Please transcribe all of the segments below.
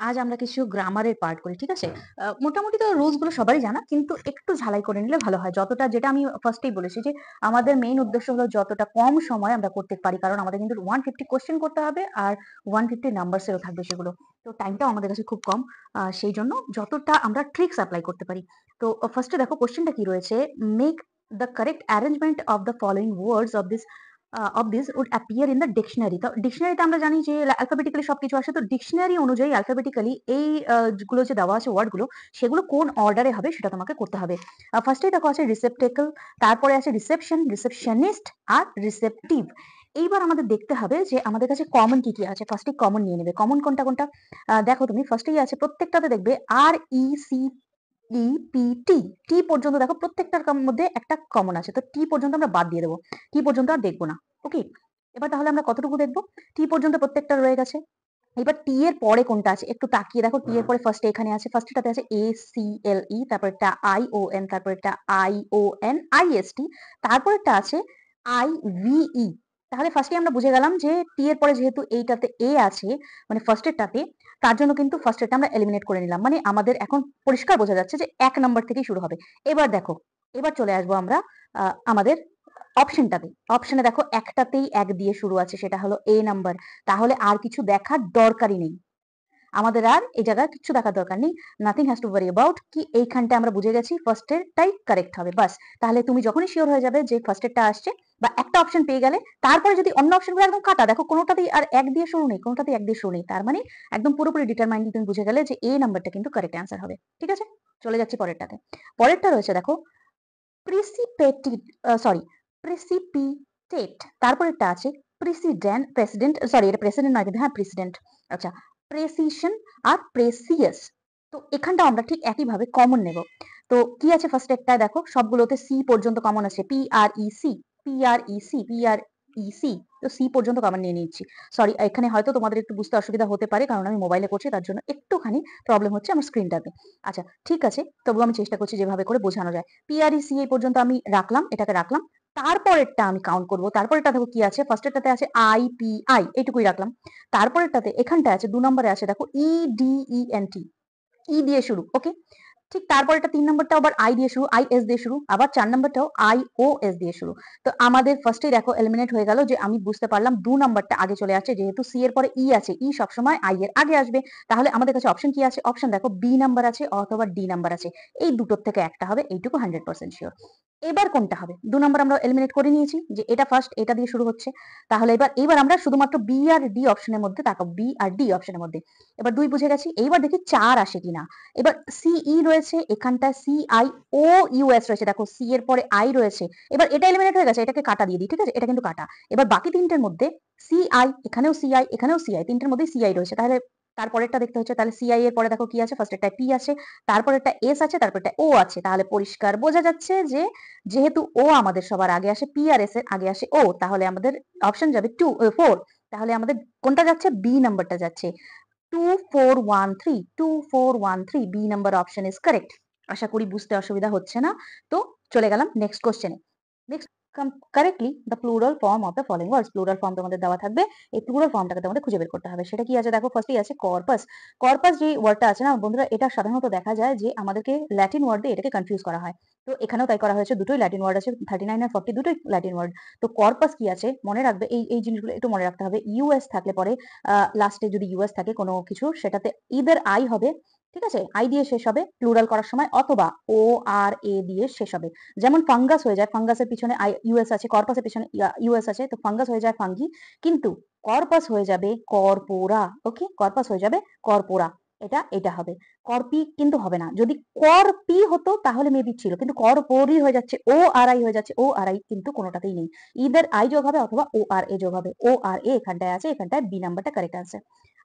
আজ আমরা কিছু গ্রামারের পার্ট করি, ঠিক আছে? মোটামুটি তো রুলস গুলো সবারই জানা, কিন্তু একটু ঝালাই করে নিলে ভালো হয়। যতটা, যেটা আমি ফার্স্টেই বলেছি যে আমাদের মেইন উদ্দেশ্য হলো যতটা কম সময়ে আমরা করতে পারি, কারণ আমাদের কিন্তু 150 কোশ্চেন করতে হবে আর 150 নাম্বারসেরও থাকবে সেগুলো। তো টাইমটাও আমাদের কাছে খুব কম। সেই জন্য যতটা আমরা ট্রিক্স অ্যাপ্লাই করতে পারি। তো ফার্স্টে দেখো কোশ্চেনটা কি রয়েছে, make the correct arrangement of the following words of this would appear in the dictionary. তো ডিকশনারিতে আমরা জানি যে অ্যালফাবেটিক্যালি সবকিছু আসে, তো ডিকশনারি অনুযায়ী অ্যালফাবেটিক্যালি এই গুলো যে দেওয়া আছে ওয়ার্ড গুলো, সেগুলো কোন অর্ডারে হবে সেটা তোমাকে করতে হবে। ফার্স্টেই দেখো আছে রিসেপ্টেকল, তারপরে আছে রিসেপশন, রিসেপশনিস্ট আর রিসেপটিভ। এইবার আমাদের দেখতে হবে যে আমাদের কাছে কমন কি কি আছে। ফার্স্টে কমন নিয়ে নেবে। কমন কোনটা কোনটা দেখো তুমি, ফার্স্টেই আছে প্রত্যেকটাতে দেখবে আর E C E P T, টি পর্যন্ত দেখো প্রত্যেকটার মধ্যে একটা কমন আছে, তো টি পর্যন্ত আমরা বাদ দিয়ে দেবো, টি পর্যন্ত আর দেখবো না। ওকে, এবার তাহলে আমরা কতটুকু দেখবো, টি পর্যন্ত প্রত্যেকটা রয়ে গেছে। এবার টি এর পরে কোনটা আছে একটু তাকিয়ে দেখো, টি এর পরে ফার্স্টে এখানে আছে, ফার্স্টটাতে আছে এ সি এল ই, তারপর একটা আই ও এন, তারপর একটা I O N I S T, তারপরেরটা আছে আই ভি ই। তাহলে ফার্স্টে আমরা বুঝে গেলাম যে টি এর পরে যেহেতু এইটাতে এ আছে, মানে ফার্স্টেরটাতে, তার জন্য কিন্তু ফার্স্টেরটা আমরা এলিমিনেট করে নিলাম, মানে আমাদের এখন পরিষ্কার বোঝা যাচ্ছে যে 1 নাম্বার থেকেই শুরু হবে। এবার দেখো, এবার চলে আসবো আমরা আমাদের অপশনটাতে। অপশনে দেখো একটাতেই 1 দিয়ে শুরু আছে, সেটা হলো এ নাম্বার। তাহলে আর কিছু দেখার দরকারই নেই, আমাদের আর এই জায়গায় কিছু দেখার দরকার নেই। Nothing has to worry about, কি এইখানটা আমরা বুঝে গেছি ফার্স্টেরটাই কারেক্ট হবে, বাস। তাহলে তুমি যখনই শিওর হয়ে যাবে যে ফার্স্টেরটা আসছে বা একটা অপশন পেয়ে গেলে, তারপরে যদি অন্য অপশনগুলো একদম কাটা, দেখো কোনোটাতেই আর 1 দিয়ে শুরু নেই, কোনোটাতেই 1 দিয়ে শুরু নেই, তার মানে একদম পুরোপুরি ডিটারমাইন্ড, তুমি বুঝে গেলে যে এ নাম্বারটা কিন্তু কারেক্ট অ্যান্সার হবে। ঠিক আছে, চলে যাচ্ছি পরেরটাতে। পরেরটা রয়েছে দেখো প্রিসিপেটিভ, সরি, প্রিসিপিটেট। তারপরেরটা আছে প্রেসিডেন্ট, প্রেসিডেন্ট, সরি এটা প্রেসিডেন্ট নয় কিন্তু, হ্যাঁ প্রেসিডেন্ট। আচ্ছা, প্রেসিশন আর প্রেসিয়াস। তো এখানটাও আমরা ঠিক একইভাবে কমন নেব। তো কি আছে ফার্স্ট একটা দেখো, সবগুলোতে সি পর্যন্ত কমন আছে, P R E C, P R E C, P R E C. তো সি পর্যন্ত কমন নিয়ে নিচ্ছি। সরি, এখানে হয়তো তোমাদের একটু বুঝতে অসুবিধা হতে পারে, কারণ আমি মোবাইলে করছি, তার জন্য একটুখানি প্রবলেম হচ্ছে আমার স্ক্রিনটাতে। আচ্ছা ঠিক আছে, তবু আমি চেষ্টা করছি যেভাবে করে বোঝানো যায়। পিআরইসি এই পর্যন্ত আমি রাখলাম, এটাকে রাখলাম। তারপরেরটা আমি কাউন্ট করব। তারপরেরটা দেখো কি আছে, ফার্স্টেরটাতে আছে আইপিআই, এইটুকুই রাখলাম। তারপরেরটাতে এখানটায় আছে 2 নম্বরে আছে দেখো ইডিইএনটি, ই দিয়ে শুরু। ওকে, ঠিক তারপরেরটা 3 নম্বরটাও আবার আই দিয়ে শুরু, আই এস দিয়ে শুরু, আবার 4 নম্বরটাও আই ও এস দিয়ে শুরু। তো আমাদের ফার্স্টেই দেখো এলিমিনেট হয়ে গেল, যে আমি বুঝতে পারলাম 2 নম্বরটা আগে চলে আসছে, যেহেতু সি এর পরে ই আছে, ই সবসময় আই এর আগে আসবে। তাহলে আমাদের কাছে অপশন কি আছে, অপশন দেখো বি নাম্বার আছে অথবা ডি নাম্বার আছে, এই দুটোর থেকে একটা হবে, এইটুকু 100% শিওর। এবার কোনটা হবে, 2 নম্বর আমরা এলিমিনেট করে নিয়েছি, যে এটা ফার্স্ট, এটা দিয়ে শুরু হচ্ছে। তাহলে এবার এবার আমরা শুধুমাত্র বি আর ডি অপশনের মধ্যে তাকাবো, বি আর ডি অপশনের মধ্যে। এবার 2 বুঝে গেছি, এইবার দেখি 4 আসে কিনা। এবার সিই রয়েছে এখানটায়, সি আই ও ইউএস রয়েছে, দেখো সি এর পরে আই রয়েছে। এবার এটা এলিমিনেট হয়ে গেছে, এটাকে কাটা দিয়ে দিই, ঠিক আছে, এটা কিন্তু কাটা। এবার বাকি তিনটের মধ্যে সিআই, এখানেও সিআই, এখানেও সিআই, তিনটের মধ্যে সিআই রয়েছে। তাহলে তারপরেরটা দেখতে হচ্ছে, তাহলে সিআই এর পরে দেখো কি আছে, ফার্স্ট একটা পি আছে, তারপর একটা এস আছে, তারপর একটা ও আছে। তাহলে পরিষ্কার বোঝা যাচ্ছে যে যেহেতু ও আমাদের সবার আগে আসে, পি আর এস এর আগে আসে ও, তাহলে আমাদের অপশন যাবে 4। তাহলে আমাদের কোনটা যাচ্ছে, বি নাম্বারটা যাচ্ছে। 2413, 2413, B number option is correct. আশা করি বুঝতে অসুবিধা হচ্ছে না। তো চলে গেলাম নেক্সট কোশ্চেনে। Next, correctly the plural form of the following words. Plural form তোমাদের দেওয়া থাকবে, এই প্লুরাল ফর্মটাকে তোমাদের খুঁজে বের করতে হবে। সেটা কি আছে দেখো, ফার্স্টেই আছে কর্পাস। কর্পাস যে ওয়ার্ডটা আছে না বন্ধুরা, এটা সাধারণত দেখা যায় যে আমাদেরকে ল্যাটিন ওয়ার্ড দিয়ে এটাকে কনফিউজ করা হয়। তো এখানেও তাই করা হয়েছে, দুটোই ল্যাটিন ওয়ার্ড আছে, 39 আর 40 দুটোই ল্যাটিন ওয়ার্ড। তো কর্পাস কি আছে মনে রাখবে, এই এই জিনিসগুলো একটু মনে রাখতে হবে। ইউএস থাকলে পরে লাস্টে যদি ইউএস থাকে কোনো কিছু, সেটাতে ইদার আই হবে, ঠিক আছে, আই দিয়ে শেষ হবে প্লুরাল করার সময়, অথবা ও আর এ দিয়ে শেষ হবে। যেমন ফাঙ্গাস হয়ে যায়, ফাঙ্গাসের পিছনে আই ইউএস আছে, কর্পাসের পিছনে ইউএস আছে, তো ফাঙ্গাস হয়ে যায় ফাঙ্গি। কিন্তু কর্পাস হয়ে যাবে কর্পোরা। ওকে, কর্পাস হয়ে যাবে কর্পোরা, এটা এটা হবে। করপি কিন্তু হবে না, যদি করপি হতো তাহলে মেবি ছিল, কিন্তু করপোরি হয়ে যাচ্ছে, ও আর আই হয়ে যাচ্ছে, ও আর আই কিন্তু কোনোটাতেই নেই। ইদার আই যোগ হবে অথবা ও আর এ যোগ হবে, ও আর এ এখানটায় আছে, এখানটায় বি নাম্বারটা কারেক্ট আছে।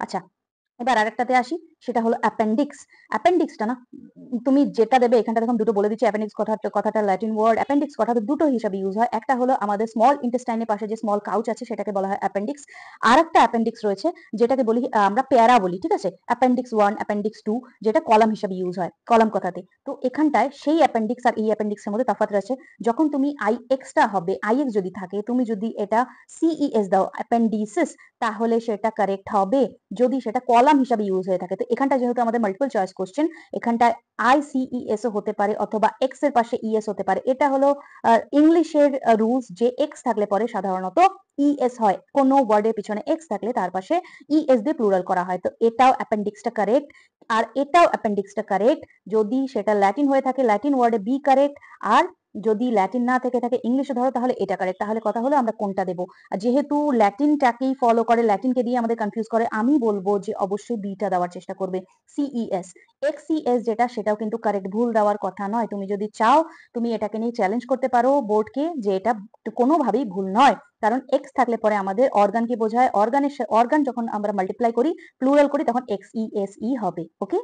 আচ্ছা, এবার আরেকটাতে আসি, সেটা হলো অ্যাপেন্ডিক্স। অ্যাপেন্ডিক্সটা না, তুমি যেটা দেবে এখানটা দেখুন দুটো বলে দিচ্ছি। অ্যাপেন্ডিক্স কথাটা ল্যাটিন ওয়ার্ড, অ্যাপেন্ডিক্স কথাটা দুটো হিসাবে ইউজ হয়। একটা হলো আমাদের স্মল ইন্টেস্টাইনের পাশে যে স্মল কাউচ আছে, সেটাকে বলা হয় অ্যাপেন্ডিক্স। আর একটা অ্যাপেন্ডিক্স রয়েছে, যেটাকে বলি আমরা প্যারা বলি, ঠিক আছে, অ্যাপেন্ডিক্স 1, অ্যাপেন্ডিক্স 2, যেটা কলাম হিসাবে ইউজ হয়, কলাম কথাতে। তো এখানটায় সেই অ্যাপেন্ডিক্স আর এই অ্যাপেন্ডিক্সের মধ্যে তফাৎ রয়েছে। যখন তুমি আই এক্সটা হবে, আই এক্স যদি থাকে, তুমি যদি এটা সিইএস দাও, অ্যাপেন্ডিসিস, তাহলে সেটা কারেক্ট হবে। যদি সেটা কলাম কলাম হিসাবে ইউজ হয়ে থাকে। তো এখানটা যেহেতু আমাদের মাল্টিপল চয়েস কোশ্চেন, এখানটায় ICES ও হতে পারে অথবা এক্স এর পাশে ইএস হতে পারে। এটা হলো ইংলিশের রুলস যে এক্স থাকলে পরে সাধারণত ইএস হয়। কোনো ওয়ার্ডের পিছনে এক্স থাকলে তার পাশে ইএস দিয়ে প্লুরাল করা হয়। তো এটাও অ্যাপেন্ডিক্সটা কারেক্ট, আর এটাও অ্যাপেন্ডিক্সটা কারেক্ট। যদি সেটা ল্যাটিন হয়ে থাকে ল্যাটিন ওয়ার্ডে বি কারেক্ট, আর যদি ল্যাটিন না থেকে থাকে ইংলিশে ধরো তাহলে এটা কারেক্ট। তাহলে কথা হলো আমরা কোনটা দেবো। আর যেহেতু ল্যাটিনটাকেই ফলো করে, ল্যাটিনকে দিয়ে আমাদের কনফিউজ করে, আমি বলবো যে অবশ্যই বিটা দেওয়ার চেষ্টা করবে, সিইএস। এক্সিএস যেটা সেটাও কিন্তু কারেক্ট, ভুল দেওয়ার কথা নয়। তুমি যদি চাও তুমি এটাকে নিয়ে চ্যালেঞ্জ করতে পারো বোর্ডকে যে এটা কোনোভাবেই ভুল নয়, কারণ এক্স থাকলে পরে আমাদের অর্গানকে বোঝায়, অর্গান যখন আমরা মাল্টিপ্লাই করি প্লুরাল করি তখন এক্সইএসই হবে। ওকে।